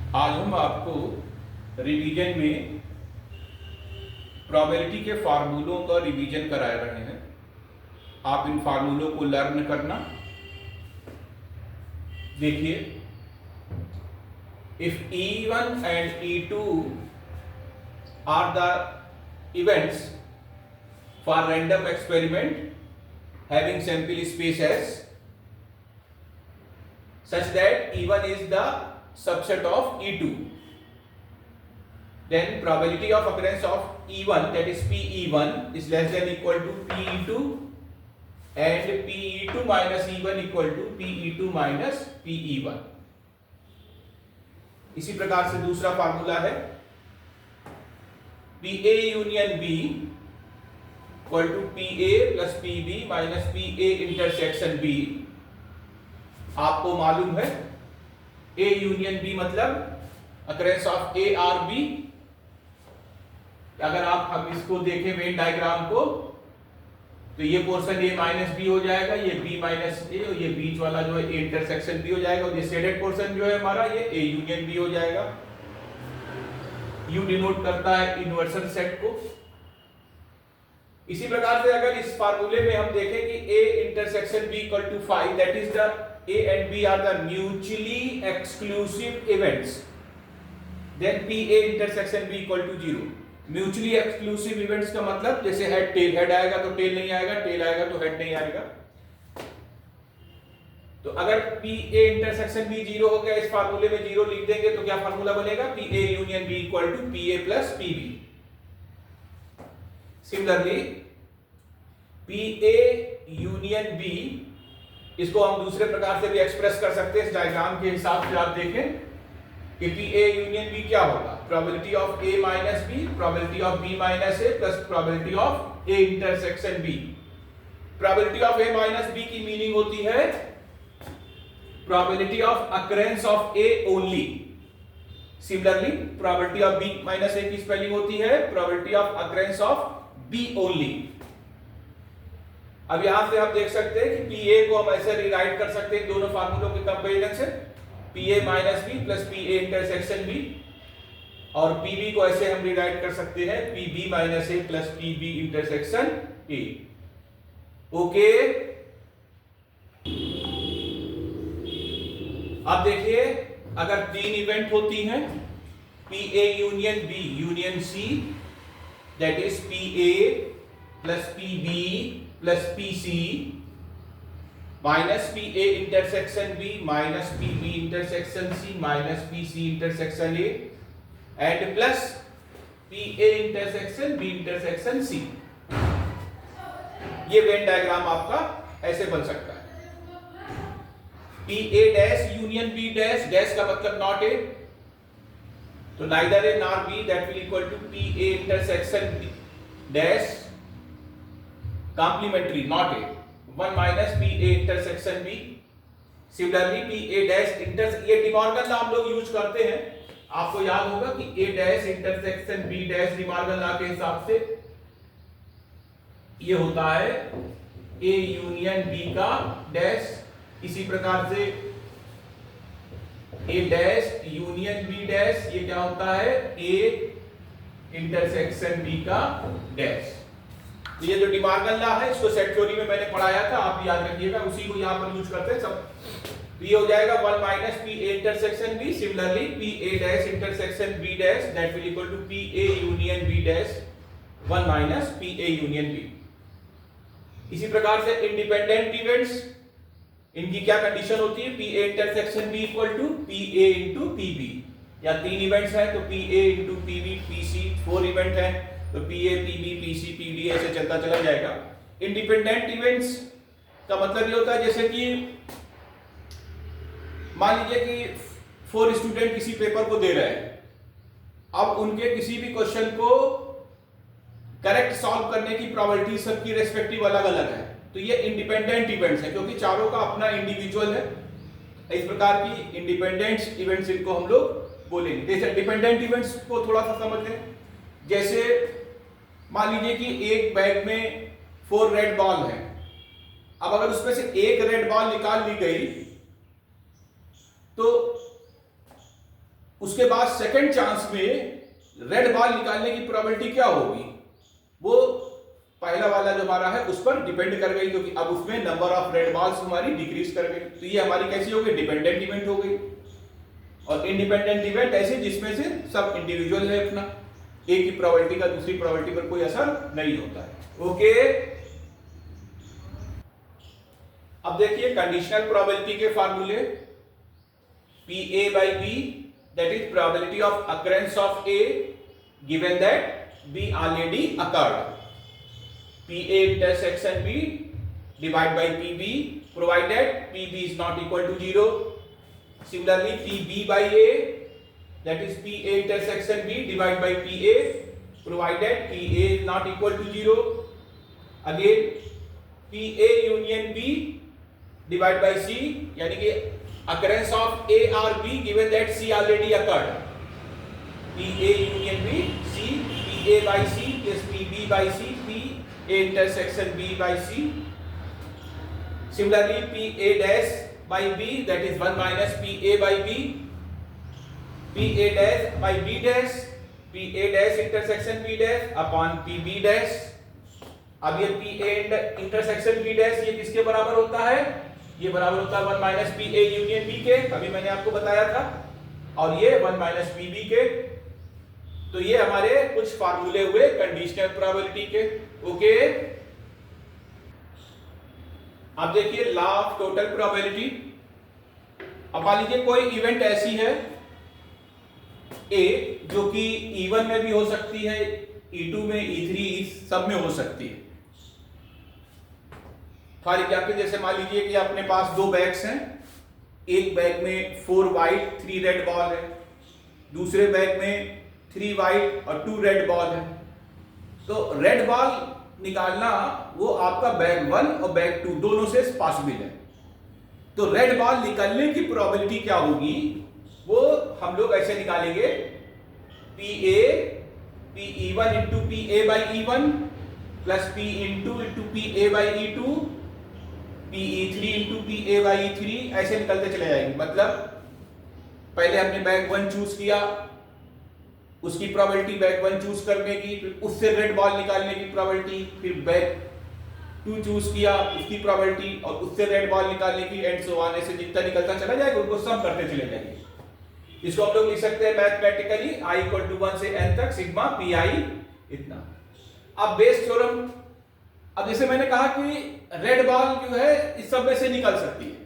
आज हम आपको रिवीजन में प्रोबेबिलिटी के फार्मूलों का रिवीजन करा रहे हैं। आप इन फार्मूलों को लर्न करना। देखिए, if E1 and E2 are the events for random experiment having sample space S such that E1 is the subset of E2, then probability of occurrence of E1, that is PE1, is less than equal to PE2 and PE2 minus E1 equal to PE2 minus PE1। इसी प्रकार से दूसरा formula है PA union B equal to PA plus PB minus PA intersection B। आपको मालूम है A union B मतलब occurrence of A और B। अगर आप हम इसको देखें वेन डायग्राम को, तो ये पोर्शन A माइनस B हो जाएगा, ये B माइनस A, और ये बीच वाला जो है A इंटरसेक्शन B हो जाएगा, और ये शेडेड पोर्शन जो है हमारा ये A यूनियन B हो जाएगा। U डिनोट करता है इन्वर्सन सेट को। इसी प्रकार से अगर इस फार्मूले में हम देखें कि A intersection B equal to 5, that is the A and B are the mutually exclusive events, then PA intersection B equal to 0। Mutually exclusive events का मतलब जैसे हेड टेल, हेड आएगा तो टेल नहीं आएगा, टेल आएगा तो हेड नहीं आएगा। तो अगर PA इंटरसेक्शन B 0 हो गया, इस फार्मूले में 0 लिख देंगे तो क्या फार्मूला बनेगा? PA union B equal to PA plus PB। Similarly PA union B, इसको हम दूसरे प्रकार से भी एक्सप्रेस कर सकते हैं। इस डायग्राम के हिसाब से आप देखें कि PA यूनियन B क्या होगा? Probability of A minus B, probability of B minus A plus probability of A intersection B। Probability of A minus B की मीनिंग होती है probability of occurrence of A only. Similarly probability of B minus A की spelling होती है probability of occurrence of B only. अब यहां से आप देख सकते हैं कि PA को हम ऐसे रिराइट कर सकते हैं दोनों फार्मूलों के कंपैरिजन से, PA minus B plus PA intersection B, और PB को ऐसे हम रिराइट कर सकते हैं PB minus A plus PB intersection A। Okay, अब देखिए, अगर तीन इवेंट होती हैं PA union B union C, that is PA plus PB plus PC minus PA intersection B minus PB intersection C minus PC intersection A and plus PA intersection B intersection C। ये Venn diagram आपका ऐसे बन सकता है। PA dash union B dash, dash का मतलब not A, तो neither A nor B, that will equal to PA intersection B dash complementary not A, 1 minus PA intersection B। Similarly PA dash ये De Morgan law हम लोग use करते हैं। आपको याद होगा कि A dash intersection B dash De Morgan law के हिसाब से ये होता है A यूनियन B का डैश। इसी प्रकार से A dash union B dash, ये क्या होता है? A इंटरसेक्शन B का डैश। तो ये जो डिमॉर्गन लॉ है, इसको सेट थ्योरी में मैंने पढ़ाया था, आप याद रखिएगा, उसी को यहां पर यूज करते हैं सब। तो ये हो जाएगा 1 minus PA intersection B। Similarly PA dash intersection B dash, that will equal to PA union B dash 1 minus PA union B। इसी प्रकार से इंडिपेंडेंट इवेंट्स, इनकी क्या कंडीशन होती है? PA intersection B equal to PA into PB। या तीन events हैं तो PA into PB PC, 4 event है तो PA PB PC PD ऐसे चलता चला जाएगा। इंडिपेंडेंट इवेंट्स का मतलब ये होता है जैसे कि मान लीजिए कि 4 स्टूडेंट किसी पेपर को दे रहे हैं, अब उनके किसी भी क्वेश्चन को करेक्ट सॉल्व करने की प्रोबेबिलिटी सबकी रेस्पेक्टिव अलग अलग है, तो ये इंडिपेंडेंट इवेंट्स है क्योंकि चारों का अपना इंडिविजुअल है। इस प्रकार की इंडिपेंडेंट इवेंट्स इनको हम लोग बोलेंगे। जैसे डिपेंडेंट इवेंट्स को थोड़ा सा समझ लें। जैसे मान लीजिए कि एक बैग में 4 रेड बॉल है, अब अगर उसमें से एक रेड बॉल निकाल ली गई तो उसके बाद सेकंड चांस में रेड बॉल निकालने की प्रोबेबिलिटी क्या होगी, वो पहला वाला जो हमारा है उस पर डिपेंड कर गई, क्योंकि अब उसमें नंबर ऑफ रेड बॉल्स हमारी डिक्रीज कर गई। तो ये हमारी कैसी हो गई, डिपेंडेंट इवेंट हो गई। और इंडिपेंडेंट इवेंट ऐसे जिसमें से सब इंडिविजुअल है अपना, एक ही प्रोबेबिलिटी का दूसरी प्रोबेबिलिटी पर कोई असर नहीं होता है। ओके, अब देखिए कंडीशनल प्रोबेबिलिटी के फार्मूले। P A by B that is probability of occurrence of A given that B already occurred. P A intersection B divide by P B provided P B is not equal to 0। Similarly, PB by A, that is PA intersection B divided by PA, provided PA is not equal to 0. Again, PA union B divided by C, यानी कि occurrence of A or B given that C already occurred. PA union B, C, PA by C is PB by C, PA intersection B by C. Similarly, PA dash by B that is 1 minus PA by B, PA dash by B dash, PA dash intersection B dash upon PB dash। अब ये PA intersection B dash ये किसके बराबर होता है, ये बराबर होता है 1 minus PA union B के, अभी मैंने आपको बताया था, और ये 1 minus PB के। तो ये हमारे कुछ फार्मूले हुए कंडीशनल प्रोबेबिलिटी के। ओके, अब देखिए लॉ ऑफ टोटल प्रोबेबिलिटी। अब मान लीजिए कोई इवेंट ऐसी है ए जो कि E1 में भी हो सकती है, E2 में, E3, सब में हो सकती है। फॉर एग्जाम्पल जैसे मान लीजिए कि अपने पास दो बैग्स हैं, एक बैग में 4 व्हाइट 3 रेड बॉल है, दूसरे बैग में 3 व्हाइट और 2 रेड बॉल है। तो रेड बॉल निकालना वो आपका बैग 1 और बैग 2 दोनों से पॉसिबल है। तो रेड बॉल निकलने की प्रोबेबिलिटी क्या होगी, वो हम लोग ऐसे निकालेंगे, PE1 into PA by E1 plus P into PA by E2, PE3 into PA by E3, ऐसे निकलते चले जाएंगे। मतलब पहले हमने बैग 1 चूज किया, उसकी प्रोबेबिलिटी बैग 1 चूज करने की, फिर उससे रेड बॉल निकालने की प्रोबेबिलिटी, फिर बैग 2 चूज किया, उसकी प्रोबेबिलिटी, और उससे रेड बॉल निकालने की, एंड सो ऑन, ऐसे जितना निकलता चला जाएगा उनको सम करते चले जाएंगे। इसको हम लोग लिख सकते हैं मैथमेटिकली i इक्वल टू 1 से n तक सिग्मा pi इतना। अब बेस थ्योरम, अब जैसे मैंने कहा कि रेड बॉल जो है इस सब में से निकल सकती है।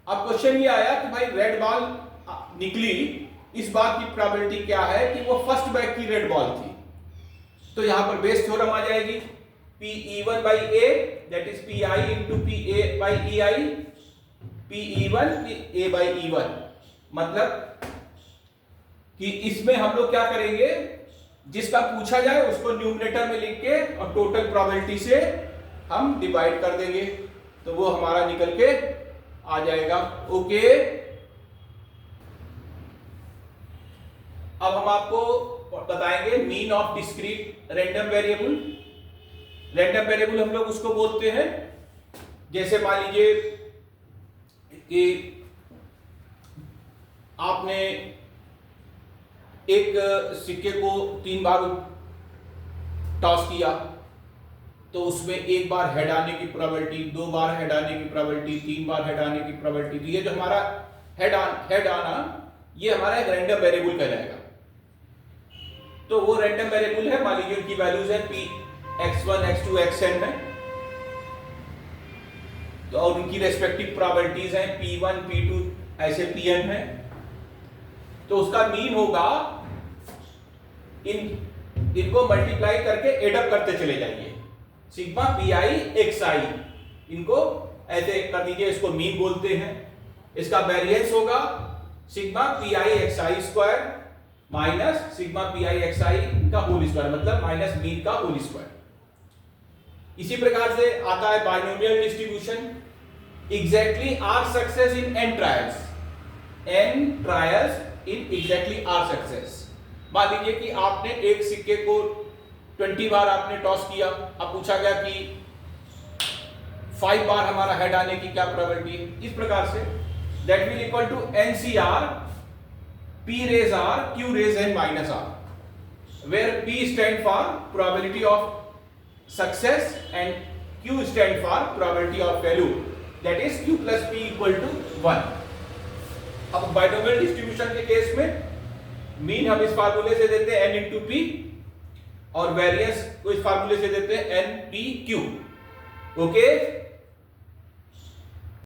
अब क्वेश्चन ये आया कि भाई रेड बॉल निकली, इस बात की प्रोबेबिलिटी क्या है कि वो फर्स्ट बैग की रेड बॉल थी। तो यहां पर बेस थ्योरम आ जाएगी, PE1 by A that is PI into PA by EI, PE1 A by E1। मतलब कि इसमें हम लोग क्या करेंगे, जिसका पूछा जाए उसको न्यूमरेटर में लिख के और टोटल प्रोबेबिलिटी से हम डिवाइड कर देंगे, तो वो हमारा निकल के आ जाएगा। ओके, अब हम आपको बताएंगे mean of discrete random variable. Random variable हम लोग उसको बोलते हैं, जैसे मान लीजिए कि आपने एक सिक्के को 3 बार टॉस किया, तो उसमें एक बार हेड आने की प्रोबेबिलिटी, 2 बार हेड आने की प्रोबेबिलिटी, 3 बार हेड आने की प्रोबेबिलिटी। तो ये जो हमारा हेड आना ये हमारा एक रैंडम वेरिएबल कहलाएगा। तो वो रैंडम वेरिएबल है, मान लीजिए उनकी वैल्यूज है p x1 x2 xn है, तो और उनकी रेस्पेक्टिव प्रोबेबिलिटीज हैं p1 p2 ऐसे pn है। तो उसका मीन होगा, इनको मल्टीप्लाई करके एडअप करते चले जाइए, सिग्मा pi xi, इनको ऐसे कर दीजिए, इसको मीन बोलते हैं। इसका वेरिएंस होगा sigma pi xi square minus sigma pi xi का होल स्क्वायर, मतलब माइनस मीन का होल स्क्वायर। इसी प्रकार से आता है binomial distribution, exactly R success in n trials, n trials in exactly R success. मान लीजिए कि आपने एक सिक्के को 20 बार आपने टॉस किया, अब पूछा गया कि 5 बार हमारा हेड आने की क्या प्रोबेबिलिटी है। इस प्रकार से that will equal to NCR P raise R, Q raise N minus R, where P stand for probability of success and Q stand for probability of failure, that is Q plus P equal to 1. अब binomial distribution के case में mean हम इस फार्मूले से देते हैं n into P और वेरिएंस को इस फार्मूले से देते हैं n p q. ओके